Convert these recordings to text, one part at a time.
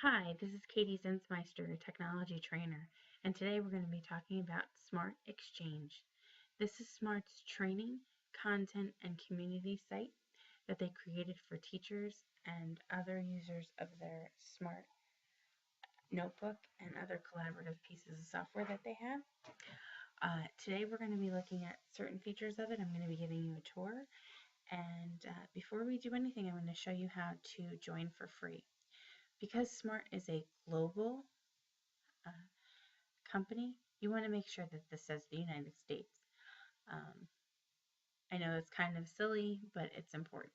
Hi, this is Katie Zinsmeister, technology trainer, and today we're going to be talking about SMART Exchange. This is SMART's training, content, and community site that they created for teachers and other users of their SMART notebook and other collaborative pieces of software that they have. Today we're going to be looking at certain features of it. I'm going to be giving you a tour, and before we do anything, I'm going to show you how to join for free. Because SMART is a global company, you want to make sure that this says the United States. I know it's kind of silly, but it's important.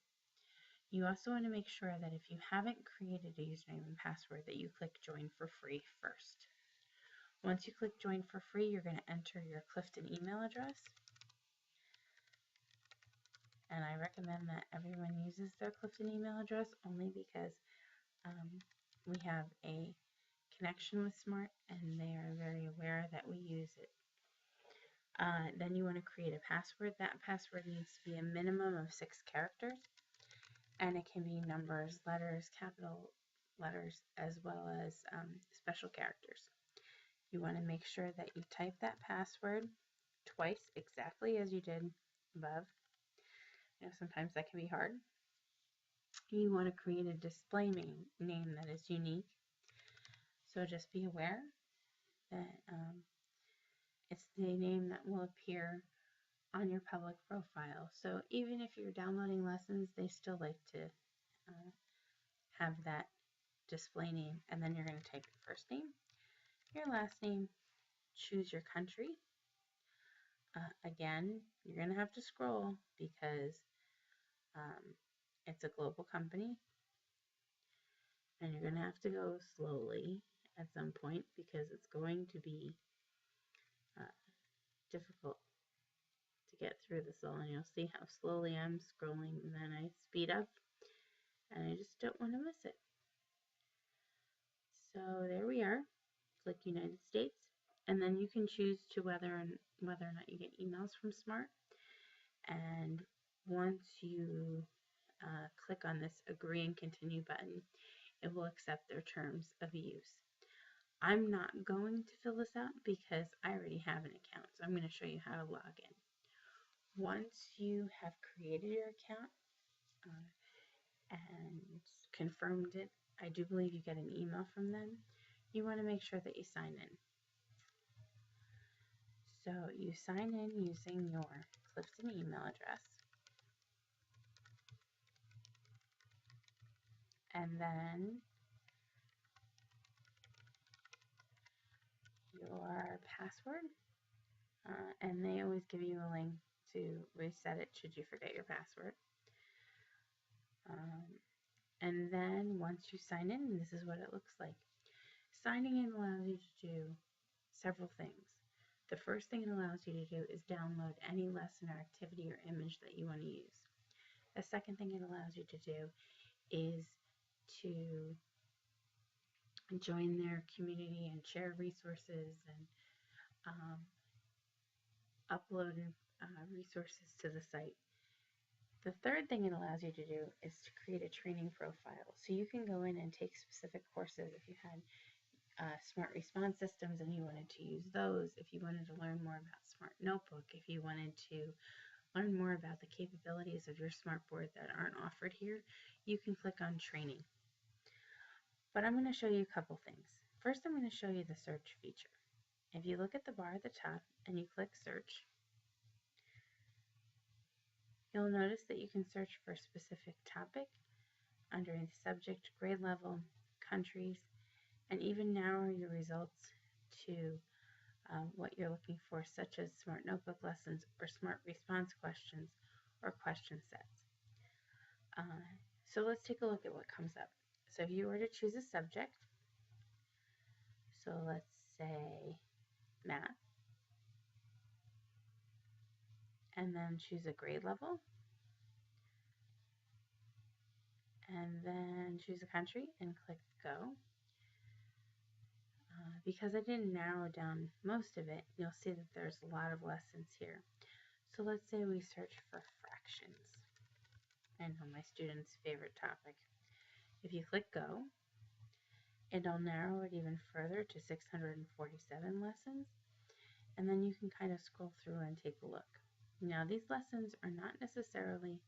You also want to make sure that if you haven't created a username and password, that you click join for free first. Once you click join for free, you're going to enter your Clifton email address. And I recommend that everyone uses their Clifton email address only because we have a connection with SMART and they are very aware that we use it. Then you want to create a password. That password needs to be a minimum of 6 characters, and it can be numbers, letters, capital letters, as well as special characters. You want to make sure that you type that password twice exactly as you did above. Sometimes that can be hard. You want to create a display name that is unique. So just be aware that it's the name that will appear on your public profile. So even if you're downloading lessons, they still like to have that display name. And then you're going to type your first name, your last name, choose your country. Again, you're going to have to scroll because it's a global company. And you're going to have to go slowly at some point because it's going to be difficult to get through this all. And you'll see how slowly I'm scrolling, and then I speed up, and I just don't want to miss it. So there we are. Click United States, and then you can choose to whether or not you get emails from SMART. And once you click on this agree and continue button, it will accept their terms of use. I'm not going to fill this out because I already have an account, so I'm going to show you how to log in. Once you have created your account and confirmed it, I do believe you get an email from them. You want to make sure that you sign in. So you sign in using your Clifton email address, and then your password, and they always give you a link to reset it should you forget your password. And then once you sign in, this is what it looks like. Signing in allows you to do several things. The first thing it allows you to do is download any lesson or activity or image that you want to use. The second thing it allows you to do is to join their community and share resources and upload resources to the site. The third thing it allows you to do is to create a training profile. So you can go in and take specific courses if you had smart response systems and you wanted to use those, if you wanted to learn more about Smart Notebook, if you wanted to learn more about the capabilities of your smartboard that aren't offered here, you can click on training. But I'm going to show you a couple things. First, I'm going to show you the search feature. If you look at the bar at the top and you click search, you'll notice that you can search for a specific topic under the subject, grade level, countries, and even narrow your results to what you're looking for, such as Smart Notebook lessons or Smart Response questions or question sets. So let's take a look at what comes up. So if you were to choose a subject, so let's say math, and then choose a grade level, and then choose a country and click go. Because I didn't narrow down most of it, you'll see that there's a lot of lessons here. So let's say we search for fractions. I know my students' favorite topic. If you click go, It'll narrow it even further to 647 lessons, and then you can kind of scroll through and take a look. Now, these lessons are not necessarily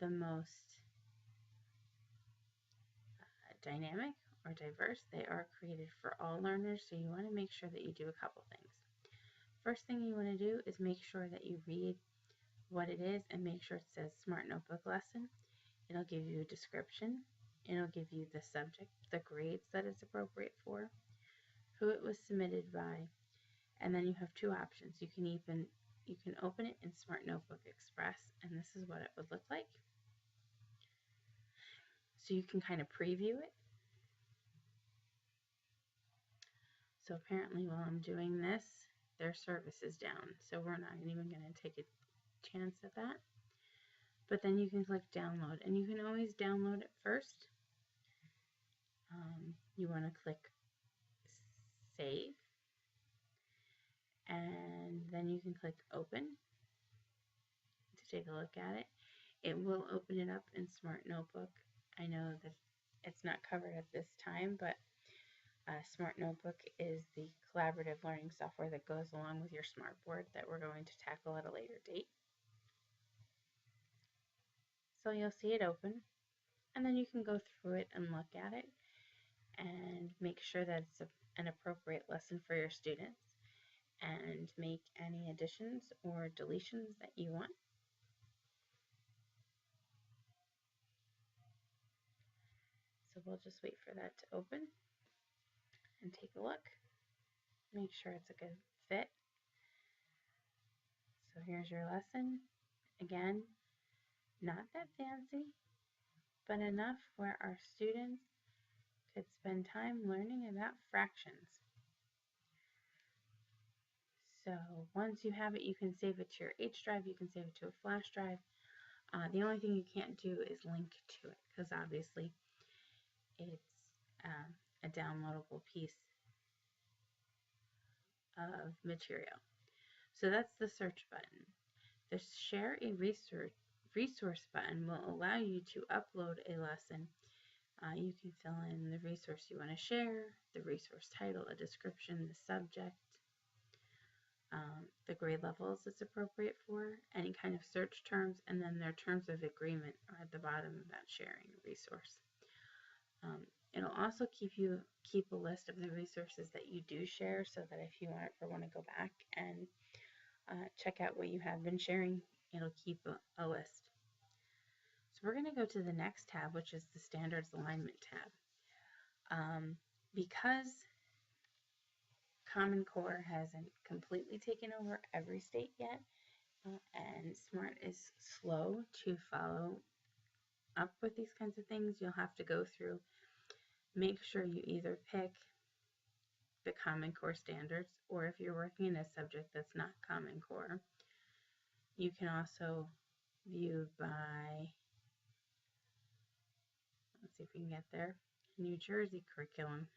the most dynamic or diverse. They are created for all learners, so you want to make sure that you do a couple things. First thing you want to do is make sure that you read what it is and make sure it says Smart Notebook lesson. It'll give you a description. It'll give you the subject, the grades that it's appropriate for, who it was submitted by, and then you have two options. You can open it in Smart Notebook Express, and this is what it would look like. So you can kind of preview it. So apparently while I'm doing this, their service is down, so we're not even going to take a chance at that. But then you can click download, and you can always download it first. You want to click save, and then you can click open to take a look at it. It will open it up in Smart Notebook. I know that it's not covered at this time, but Smart Notebook is the collaborative learning software that goes along with your Smartboard that we're going to tackle at a later date. So you'll see it open, and then you can go through it and look at it and make sure that it's an appropriate lesson for your students and make any additions or deletions that you want. So we'll just wait for that to open and take a look. Make sure it's a good fit. So here's your lesson. Again, not that fancy, but enough where our students could spend time learning about fractions. So once you have it, you can save it to your H drive, you can save it to a flash drive. The only thing you can't do is link to it, because obviously it's a downloadable piece of material. So that's the search button. The share a resource button will allow you to upload a lesson. You can fill in the resource you want to share, the resource title, a description, the subject, the grade levels it's appropriate for, any kind of search terms, and then their terms of agreement are at the bottom about sharing a resource. It'll also keep a list of the resources that you do share, so that if you ever want to go back and check out what you have been sharing, it'll keep a list. So we're going to go to the next tab, which is the Standards Alignment tab. Because Common Core hasn't completely taken over every state yet, and SMART is slow to follow up with these kinds of things, you'll have to go through, make sure you either pick the Common Core standards, or if you're working in a subject that's not Common Core, you can also view by, let's see if we can get there, New Jersey curriculum,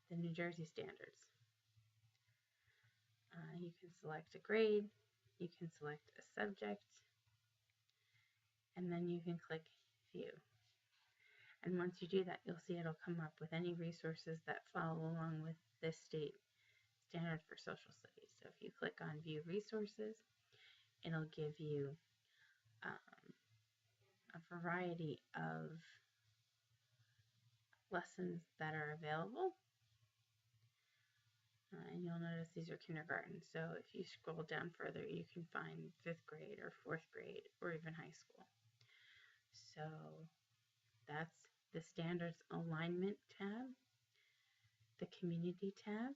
the New Jersey standards. You can select a grade, you can select a subject, and then you can click view. And once you do that, you'll see it'll come up with any resources that follow along with this state standard for social studies. So if you click on view resources, it'll give you a variety of lessons that are available. And you'll notice these are kindergarten. So if you scroll down further, you can find 5th grade or 4th grade or even high school. So that's the Standards Alignment tab, the Community tab,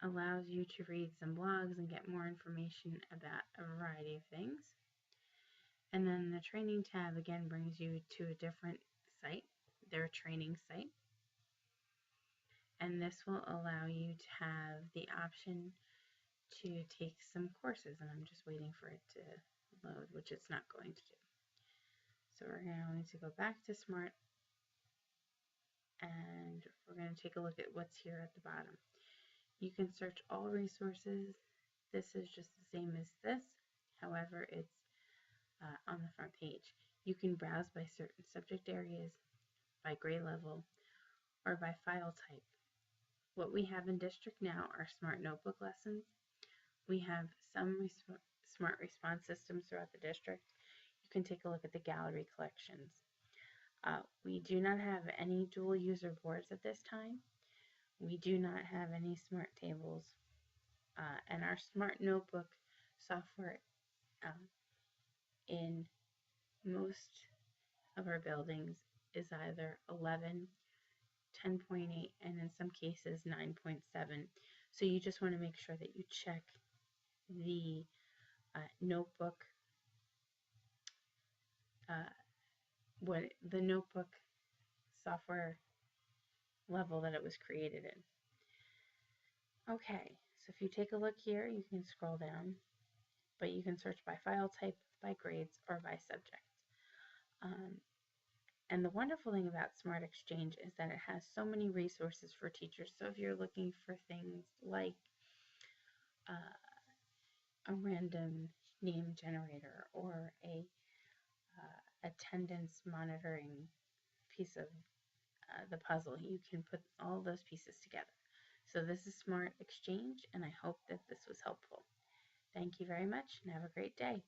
allows you to read some blogs and get more information about a variety of things. And then the Training tab again brings you to a different site, their training site. And this will allow you to have the option to take some courses, and I'm just waiting for it to load, which it's not going to do. So we're going to go back to SMART, and we're going to take a look at what's here at the bottom. You can search all resources. This is just the same as this, however, it's on the front page. You can browse by certain subject areas, by grade level, or by file type. What we have in district now are SMART notebook lessons. We have some SMART response systems throughout the district. You can take a look at the gallery collections. We do not have any dual user boards at this time. We do not have any SMART tables. And our SMART notebook software in most of our buildings is either 11, 10.8, and in some cases 9.7. So you just want to make sure that you check the notebook, what the notebook software level that it was created in. Okay, so if you take a look here, you can scroll down, but you can search by file type, by grades, or by subject. And the wonderful thing about SMART Exchange is that it has so many resources for teachers. So if you're looking for things like a random name generator or a attendance monitoring piece of the puzzle, you can put all those pieces together. So this is SMART Exchange, and I hope that this was helpful. Thank you very much, and have a great day.